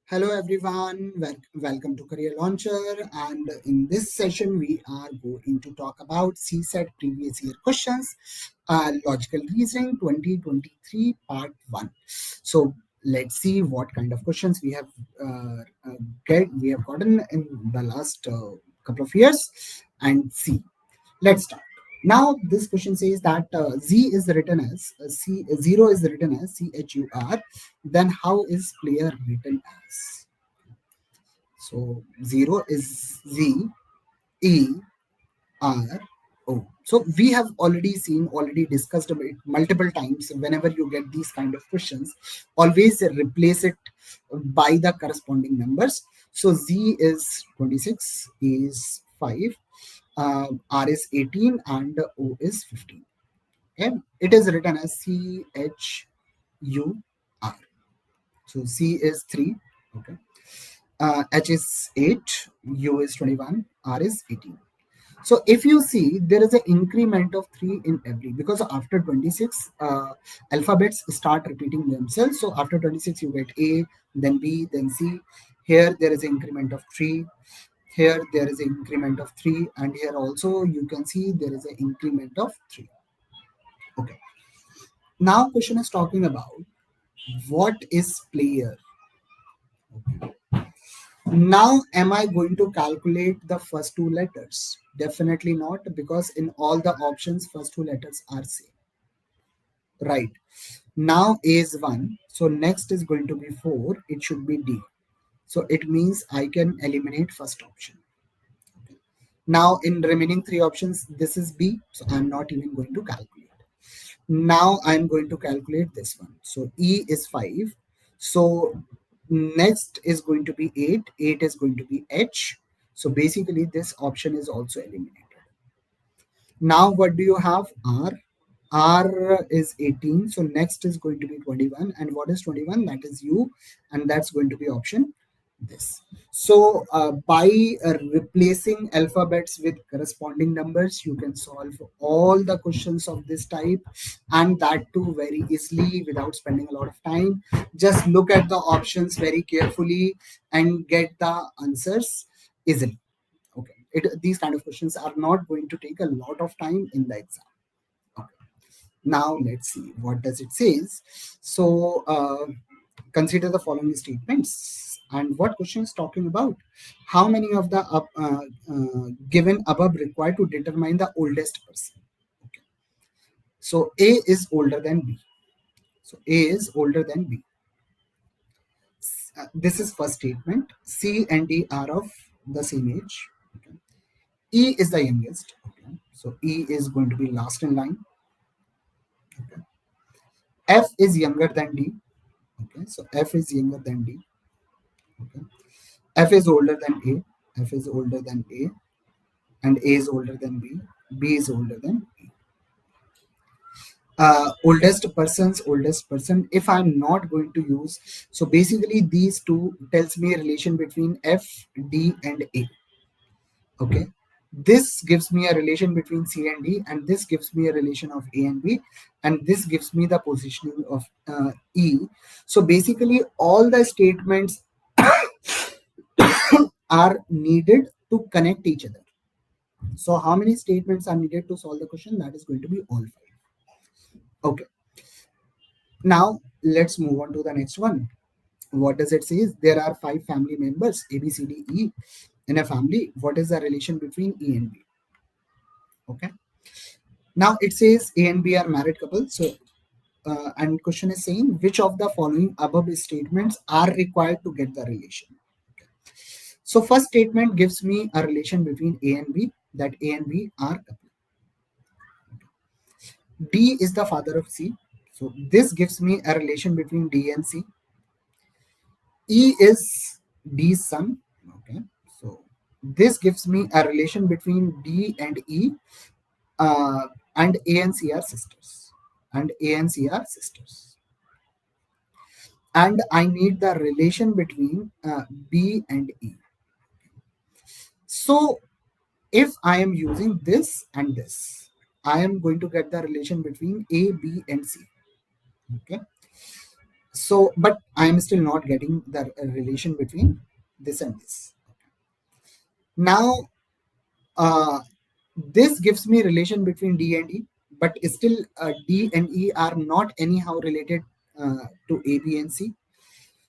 Hello everyone, welcome to Career Launcher, and in this session we are going to talk about CSAT previous year questions, Logical Reasoning 2023 Part 1. So let's see what kind of questions we have gotten in the last couple of years and see. Let's start. Now this question says that Z is written as zero is written as CHUR. Then how is player written as? So zero is Z E R O. So we have already discussed about it multiple times. Whenever you get these kind of questions, always replace it by the corresponding numbers. So Z is 26, E is 5, R is 18, and O is 15. Okay, it is written as CHUR. So C is 3. Okay, H is 8, U is 21, R is 18. So if you see, there is an increment of 3 in every, because after 26, alphabets start repeating themselves. So after 26, you get A, then B, then C. Here there is an increment of 3. Here there is an increment of 3. And here also you can see there is an increment of 3. Okay. Now question is talking about what is player. Now, am I going to calculate the first two letters? Definitely not, because in all the options, first two letters are same. Right. Now A is 1. So next is going to be 4. It should be D. So it means I can eliminate first option. Now in remaining three options, this is B. So I'm not even going to calculate. Now I'm going to calculate this one. So E is 5. So next is going to be 8. 8 is going to be H. So basically this option is also eliminated. Now what do you have? R. R is 18. So next is going to be 21. And what is 21? That is U. And that's going to be option this. So by replacing alphabets with corresponding numbers, you can solve all the questions of this type, and that too very easily without spending a lot of time. Just look at the options very carefully and get the answers easily. Okay, these kind of questions are not going to take a lot of time in the exam. Okay. Now let's see what does it says. So consider the following statements. And what question is talking about? How many of the given above required to determine the oldest person? Okay. So A is older than B. So A is older than B. This is first statement. C and D are of the same age. Okay. E is the youngest. Okay. So E is going to be last in line. Okay. F is younger than D. Okay. So F is younger than D. Okay. F is older than A. F is older than A. And A is older than B. B is older than A. Oldest person, if I'm not going to use, so basically these two tells me a relation between F, D and A. Okay, this gives me a relation between C and D, and this gives me a relation of A and B, and this gives me the positioning of E. So basically all the statements are needed to connect each other. So how many statements are needed to solve the question? That is going to be all 5. Okay. Now let's move on to the next one. What does it say? There are 5 family members, A, B, C, D, E in a family. What is the relation between E and B? Okay. Now it says A and B are married couple. So and question is saying which of the following above statements are required to get the relation. Okay. So first statement gives me a relation between A and B, that A and B are couple. D is the father of C. So this gives me a relation between D and C. E is D's son. Okay. So this gives me a relation between D and E, and A and C are sisters. And A and C are sisters. And I need the relation between B and E. So if I am using this and this, I am going to get the relation between A, B, and C. Okay. So but I am still not getting the relation between this and this. Now uh, this gives me relation between D and E, but still D and E are not anyhow related to A, B, and C.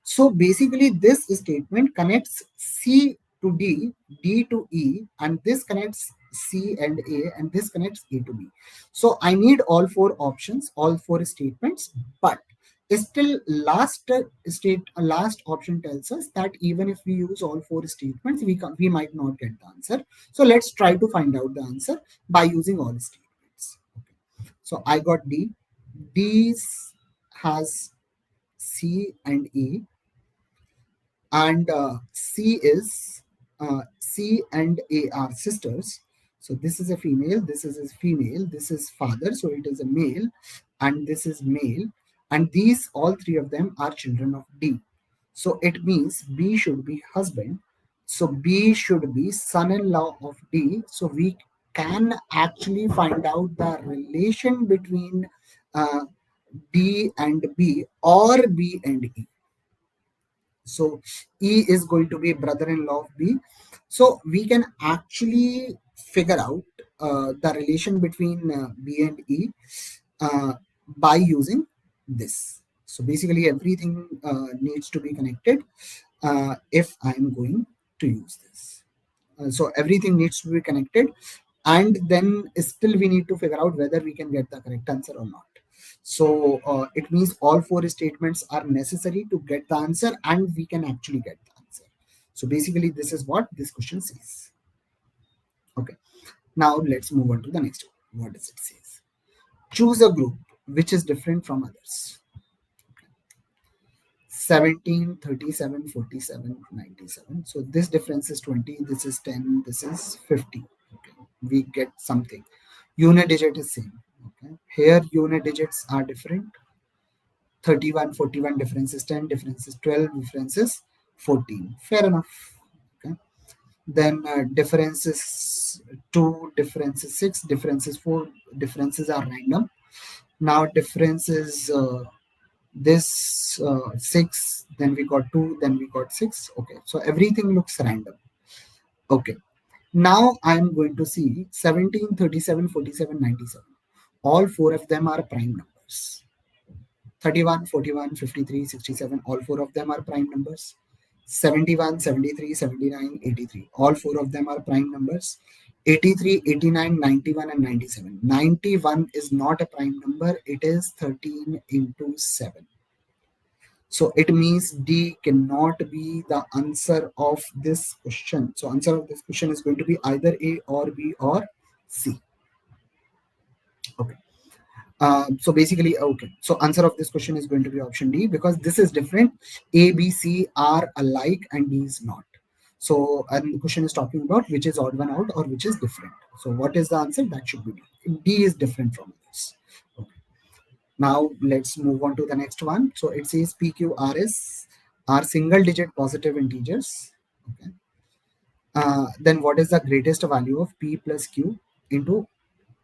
So basically, this statement connects C to D, D to E, and this connects C and A, and this connects A to B. So I need all four options, all four statements, but still last option tells us that even if we use all four statements, we might not get the answer. So let's try to find out the answer by using all statements. So I got D. D has C and E, and C and A are sisters. So this is a female, this is a female, this is father, so it is a male, and this is male, and these all three of them are children of D. So it means B should be husband. So B should be son-in-law of D. So we can actually find out the relation between uh, D and B or B and E. So E is going to be brother-in-law of B. So we can actually figure out the relation between B and E by using this. So basically everything needs to be connected if I'm going to use this. So everything needs to be connected, and then still we need to figure out whether we can get the correct answer or not. So it means all four statements are necessary to get the answer, and we can actually get the answer. So basically this is what this question says. Okay, now let's move on to the next one. What does it say? Choose a group which is different from others. 17, 37, 47, 97. So this difference is 20, this is 10, this is 50. Okay, we get something. Unit digit is same. Okay, here unit digits are different. 31, 41 difference is 10, difference is 12, difference is 14. Fair enough. Okay, then difference is 2, difference is 6, difference is 4, differences are random. Now difference is this 6, then we got 2, then we got 6. Okay, so everything looks random. Okay, now I'm going to see 17, 37, 47, 97. All four of them are prime numbers. 31, 41, 53, 67, all four of them are prime numbers. 71, 73, 79, 83, all four of them are prime numbers. 83, 89, 91, and 97. 91 is not a prime number, it is 13 into 7. So it means D cannot be the answer of this question. So answer of this question is going to be either A or B or C. Okay. So basically, okay. So answer of this question is going to be option D, because this is different. A, B, C are alike and D is not. So and the question is talking about which is odd one out or which is different. So what is the answer? That should be D. D is different from this. Okay. Now let's move on to the next one. So it says PQRS are single digit positive integers. Okay. Then what is the greatest value of P plus Q into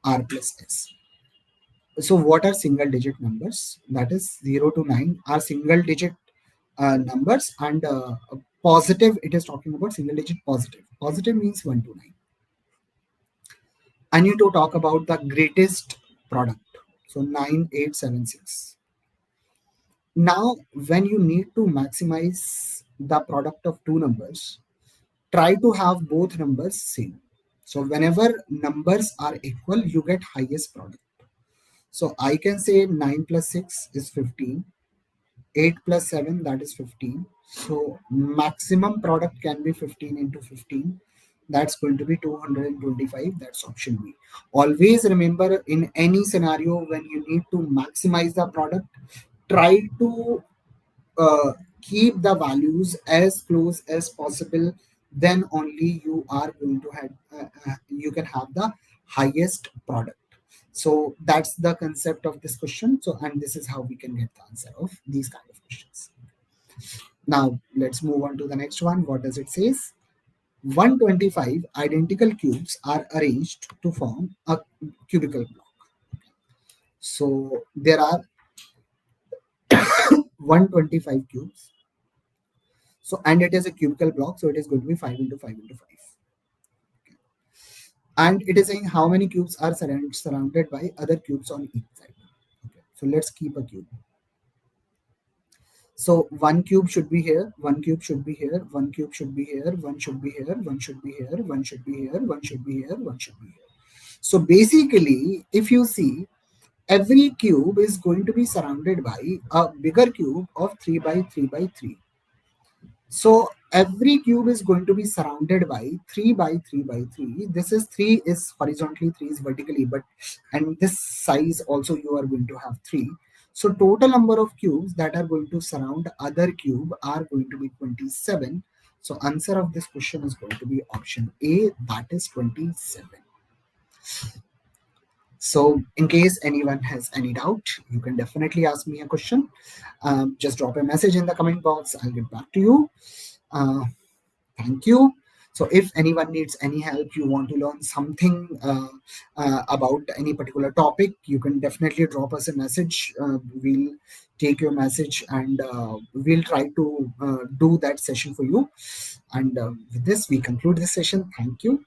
R plus S? So what are single digit numbers? That is 0 to 9 are single digit numbers, and positive, it is talking about single digit positive. Positive means 1 to 9. I need to talk about the greatest product. So 9876. Now, when you need to maximize the product of two numbers, try to have both numbers same. So whenever numbers are equal, you get highest product. So I can say 9 plus 6 is 15, 8 plus 7, that is 15. So maximum product can be 15 into 15. That's going to be 225. That's option B. Always remember, in any scenario when you need to maximize the product, try to keep the values as close as possible. Then only you are going to have you can have the highest product. So that's the concept of this question. So, and this is how we can get the answer of these kind of questions. Now let's move on to the next one. What does it says? 125 identical cubes are arranged to form a cubical block. So there are 125 cubes. So, and it is a cubical block, so it is going to be 5 into 5 into 5. And it is saying how many cubes are surrounded by other cubes on each side. Okay. So let's keep a cube. So one cube should be here, one cube should be here, one cube should be here, one should be here, one should be here, one should be here, one should be here, one should be here. So basically, if you see, every cube is going to be surrounded by a bigger cube of 3 by 3 by 3. So every cube is going to be surrounded by 3 by 3 by 3. This is 3 is horizontally, 3 is vertically, but and this size also you are going to have 3. So total number of cubes that are going to surround other cube are going to be 27. So answer of this question is going to be option A, that is 27. So in case anyone has any doubt, you can definitely ask me a question. Just drop a message in the comment box. I'll get back to you. Thank you. So if anyone needs any help, you want to learn something about any particular topic, you can definitely drop us a message. We'll take your message and we'll try to do that session for you. And with this, we conclude this session. Thank you.